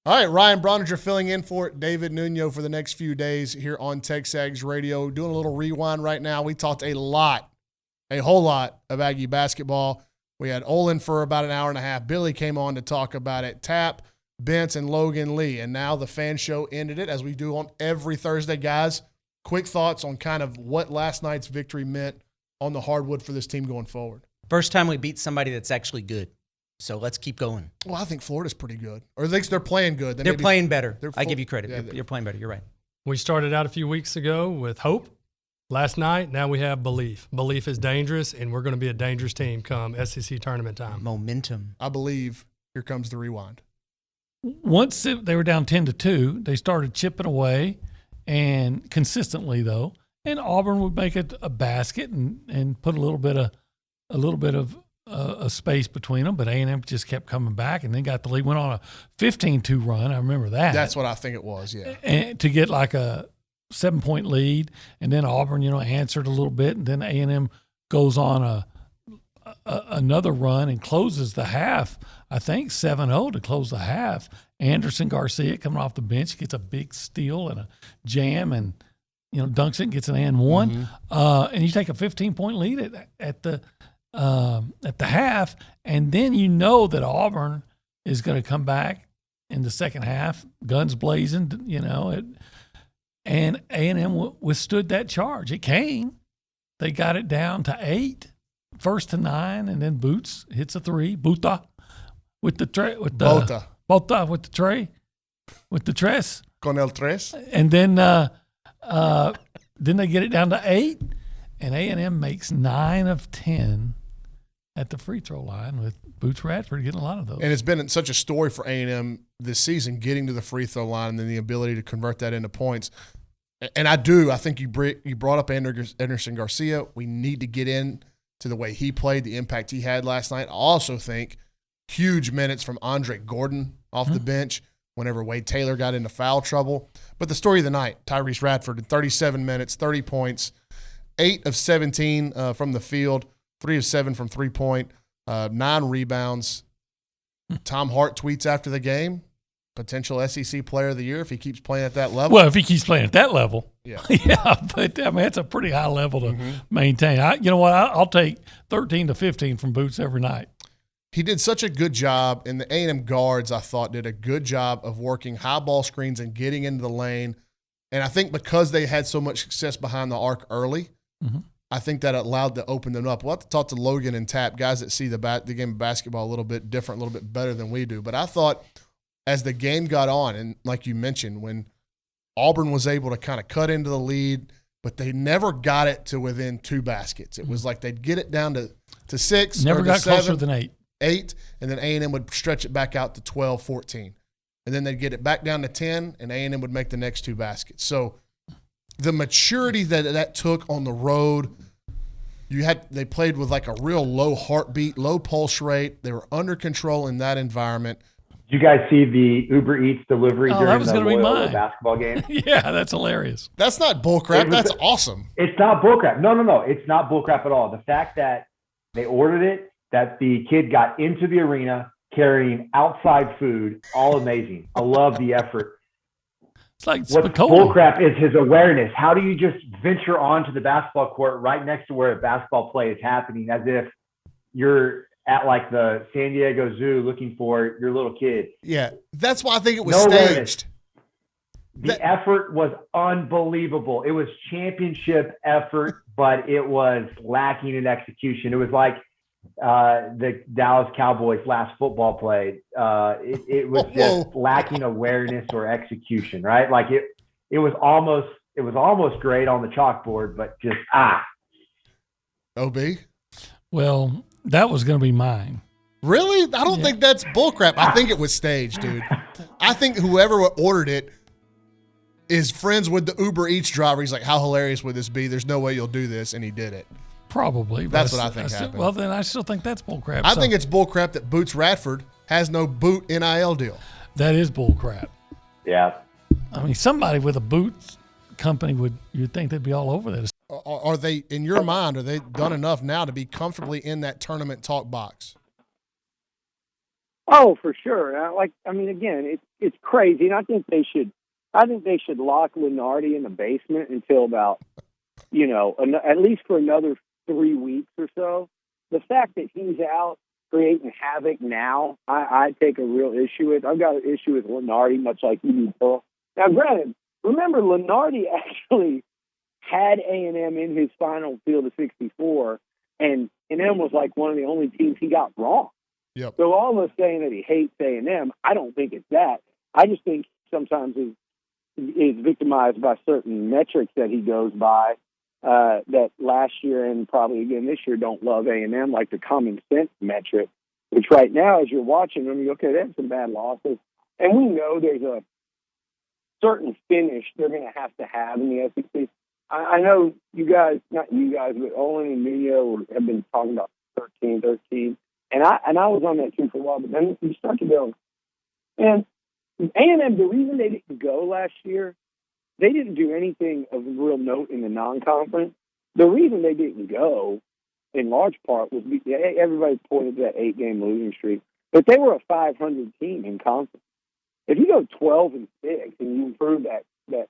All right, Ryan Brauny filling in for David Nuno for the next few days here on TexAgs Radio. Doing a little rewind right now. We talked a whole lot of Aggie basketball. We had Olin for about an hour and a half. Billy came on to talk about it. Tap, Bentz, and Logan Lee. And now the fan show ended it, as we do on every Thursday. Guys, quick thoughts on kind of what last night's victory meant on the hardwood for this team going forward. First time we beat somebody that's actually good. So let's keep going. Well, I think Florida's pretty good. Or at least they're playing good. They're playing better. I give you credit. Yeah, you're playing better. You're right. We started out a few weeks ago with hope. Last night, now we have belief. Belief is dangerous, and we're going to be a dangerous team come SEC tournament time. Momentum. I believe. Here comes the rewind. Once they were down 10-2, they started chipping away, and consistently though. And Auburn would make it a basket and put a little bit of a space between them, but A&M just kept coming back and then got the lead. Went on a 15-2 run. I remember that. That's what I think it was, yeah. And to get like a 7-point lead, and then Auburn, answered a little bit, and then A&M goes on another run and closes the half. I think 7-0 to close the half. Anderson Garcia coming off the bench gets a big steal and a jam, and dunks it and gets an and one. Mm-hmm. And you take a 15-point lead at the half, and then that Auburn is going to come back in the second half, guns blazing, and A&M withstood that charge. It came. They got it down to 8, first to 9, and then Boots hits a 3. Bota with the tray, Bota with the tray, with the tres. Con el tres. And then they get it down to 8, and A&M makes 9 of 10 at the free throw line, with Boots Radford getting a lot of those. And it's been such a story for A&M this season, getting to the free throw line and then the ability to convert that into points. And I think you brought up Anderson Garcia. We need to get in to the way he played, the impact he had last night. I also think huge minutes from Andre Gordon off the bench whenever Wade Taylor got into foul trouble. But the story of the night, Tyrese Radford in 37 minutes, 30 points, 8 of 17 from the field, 3 of 7 from three-point, 9 rebounds. Tom Hart tweets after the game, potential SEC player of the year if he keeps playing at that level. Well, if he keeps playing at that level. Yeah. Yeah, but that's a pretty high level to maintain. You know what? I'll take 13 to 15 from Boots every night. He did such a good job, and the A&M guards, I thought, did a good job of working high ball screens and getting into the lane. And I think because they had so much success behind the arc early, I think that allowed to open them up. We'll have to talk to Logan and Tap, guys that see the game of basketball a little bit different, a little bit better than we do. But I thought as the game got on, and like you mentioned, when Auburn was able to kind of cut into the lead, but they never got it to within 2 baskets. It was like they'd get it down to 6. Never or got 7, closer than 8. And then A&M would stretch it back out to 12, 14. And then they'd get it back down to 10, and A&M would make the next 2 baskets. So the maturity that took on the road, they played with like a real low heartbeat, low pulse rate. They were under control in that environment. Did you guys see the Uber Eats delivery during the Loyola basketball game? Yeah, that's hilarious. That's not bullcrap. That's awesome. It's not bullcrap. No. It's not bullcrap at all. The fact that they ordered it, that the kid got into the arena carrying outside food, all amazing. I love the effort. It's like What's Spicoli. bullcrap is his awareness. How do you just venture onto the basketball court right next to where a basketball play is happening as if you're at like the San Diego Zoo looking for your little kid? Yeah, that's why I think it was No staged. awareness. The effort was unbelievable. It was championship effort, but it was lacking in execution. It was like the Dallas Cowboys last football play. It was just lacking awareness or execution, right? Like it was almost great on the chalkboard, but just OB? Well, that was going to be mine. Really? I don't think that's bullcrap. I think it was staged, dude. I think whoever ordered it is friends with the Uber Eats driver. He's like, how hilarious would this be? There's no way you'll do this. And he did it. Probably. That's what I think happened. Well, then I still think that's bullcrap. I think it's bullcrap that Boots Radford has no boot NIL deal. That is bullcrap. Yeah. I mean, somebody with a boots company you'd think they'd be all over that. Are they, in your mind, are they done enough now to be comfortably in that tournament talk box? Oh, for sure. Again, it's crazy, and I think they should lock Lenardi in the basement until about, at least for another 3 weeks or so. The fact that he's out creating havoc now, I take a real issue with. I've got an issue with Lenardi, much like you do, Pearl. Now, granted, remember Lenardi actually had A&M in his final field of 64, and A&M was like one of the only teams he got wrong. Yep. So all of us saying that he hates A&M, I don't think it's that. I just think sometimes is victimized by certain metrics that he goes by that last year and probably again this year don't love A&M, like the common sense metric, which right now as you're watching them, they have some bad losses. And we know there's a certain finish they're going to have in the SEC. I know you guys, not you guys, but Olin and Nino have been talking about 13. And I was on that team for a while, but then you start to go, and A&M, the reason they didn't go last year, they didn't do anything of real note in the non-conference. The reason they didn't go, in large part, was everybody pointed to that 8-game losing streak, but they were a 500 team in conference. If you go 12-6 and you improve that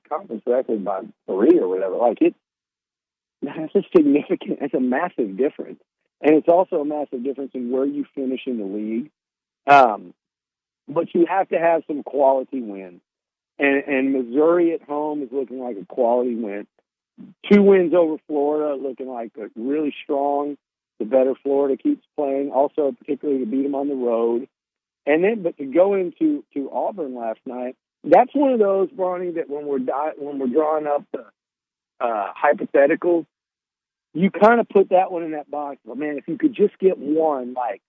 conference record by 3 or whatever, that's a massive difference. And it's also a massive difference in where you finish in the league. But you have to have some quality wins. And Missouri at home is looking like a quality win. 2 wins over Florida, looking like a really strong. The better Florida keeps playing. Also, particularly to beat them on the road. But to go into Auburn last night, that's one of those, Brauny, that when we're drawing up the hypotheticals, you kind of put that one in that box. But man, if you could just get one, like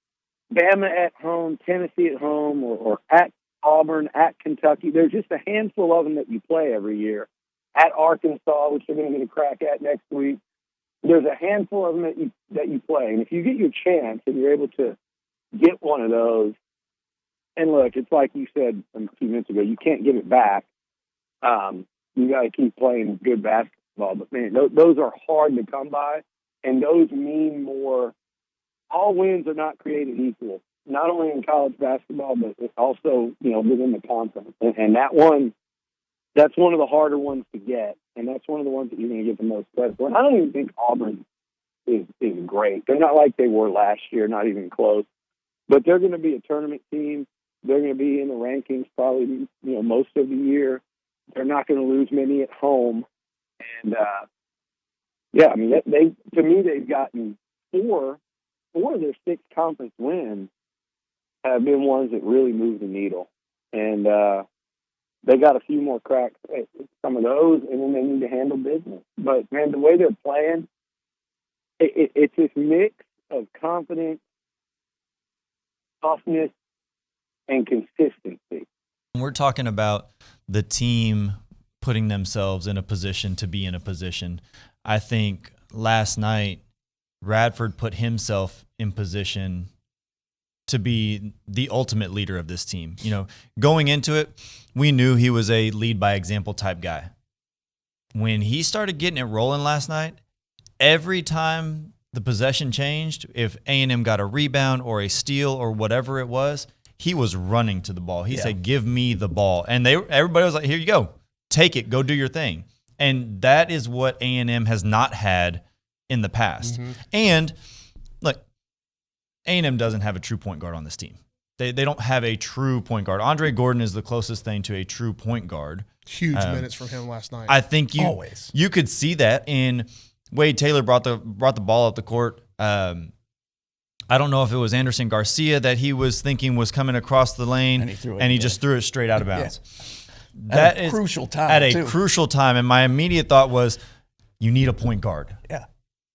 Bama at home, Tennessee at home, or at Auburn, at Kentucky, there's just a handful of them that you play every year. At Arkansas, which they're going to get a crack at next week, there's a handful of them that you play. And if you get your chance and you're able to get one of those, and look, it's like you said a few minutes ago, you can't give it back. You got to keep playing good basketball. But, man, those are hard to come by, and those mean more. All wins are not created equal, not only in college basketball, but also, within the conference. And that's one of the harder ones to get, and that's one of the ones that you're going to get the most credit for. And I don't even think Auburn is great. They're not like they were last year, not even close. But they're going to be a tournament team. They're going to be in the rankings probably, most of the year. They're not going to lose many at home. And, they've gotten 4 of their 6 conference wins have been ones that really move the needle. And they got a few more cracks at some of those, and then they need to handle business. But, man, the way they're playing, it's this mix of confidence, toughness, and consistency. We're talking about the team putting themselves in a position to be in a position. I think last night, Radford put himself in position to be the ultimate leader of this team. Going into it, we knew he was a lead by example type guy. When he started getting it rolling last night, every time the possession changed, if A&M got a rebound or a steal or whatever it was, he was running to the ball. He said, "Give me the ball." And everybody was like, "Here you go. Take it. Go do your thing." And that is what A&M has not had in the past. Mm-hmm. And look, A&M doesn't have a true point guard on this team. They don't have a true point guard. Andre Gordon is the closest thing to a true point guard. Huge minutes from him last night. I think you could see that in Wade Taylor brought the ball up the court. I don't know if it was Anderson Garcia that he was thinking was coming across the lane, and he just threw it straight out of bounds. Yeah. That is crucial time. At a crucial time, and my immediate thought was, you need a point guard. Yeah,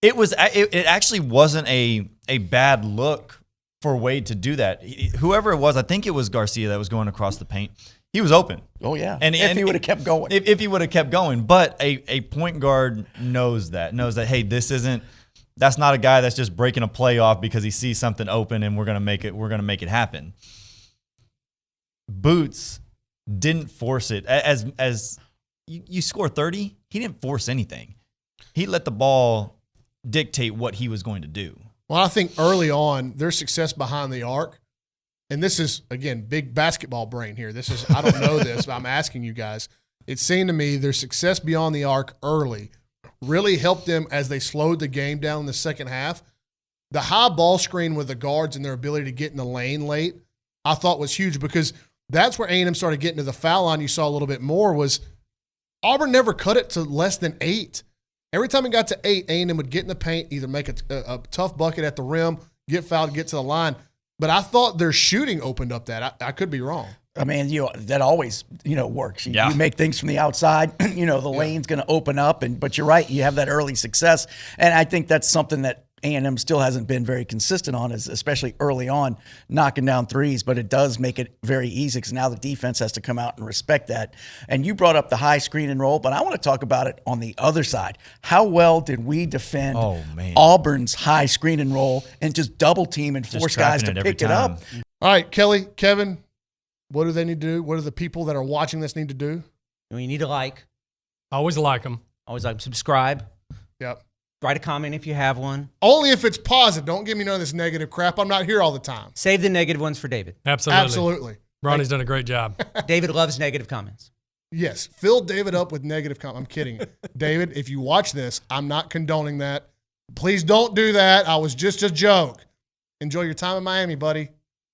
it actually wasn't a bad look for Wade to do that. Whoever it was, I think it was Garcia that was going across the paint. He was open. Oh yeah, and if he would have kept going, if he would have kept going, but a point guard knows that hey, that's not a guy that's just breaking a play off because he sees something open and we're gonna make it happen. Boots didn't force it. As you score 30, he didn't force anything. He let the ball dictate what he was going to do. Well, I think early on, their success behind the arc and this is, again, big basketball brain here. This is, I don't know this, but I'm asking you guys. It seemed to me their success beyond the arc early really helped them as they slowed the game down in the second half. The high ball screen with the guards and their ability to get in the lane late, I thought was huge, because that's where A&M started getting to the foul line. You saw a little bit more was Auburn never cut it to less than 8. Every time it got to 8, A&M would get in the paint, either make a tough bucket at the rim, get fouled, get to the line. But I thought their shooting opened up that. I could be wrong. I mean, that always, works. You make things from the outside, the lane's going to open up. But you're right, you have that early success. And I think that's something that A&M still hasn't been very consistent on, is especially early on, knocking down threes. But it does make it very easy, because now the defense has to come out and respect that. And you brought up the high screen and roll, but I want to talk about it on the other side. How well did we defend Auburn's high screen and roll and just double team and force guys to pick it up? All right, Kelly, Kevin, what do they need to do? What do the people that are watching this need to do? You need to like. Always like them. Always like. Subscribe. Yep. Write a comment if you have one. Only if it's positive. Don't give me none of this negative crap. I'm not here all the time. Save the negative ones for David. Absolutely. Brauny's done a great job. David loves negative comments. Yes. Fill David up with negative comments. I'm kidding. David, if you watch this, I'm not condoning that. Please don't do that. I was just a joke. Enjoy your time in Miami, buddy.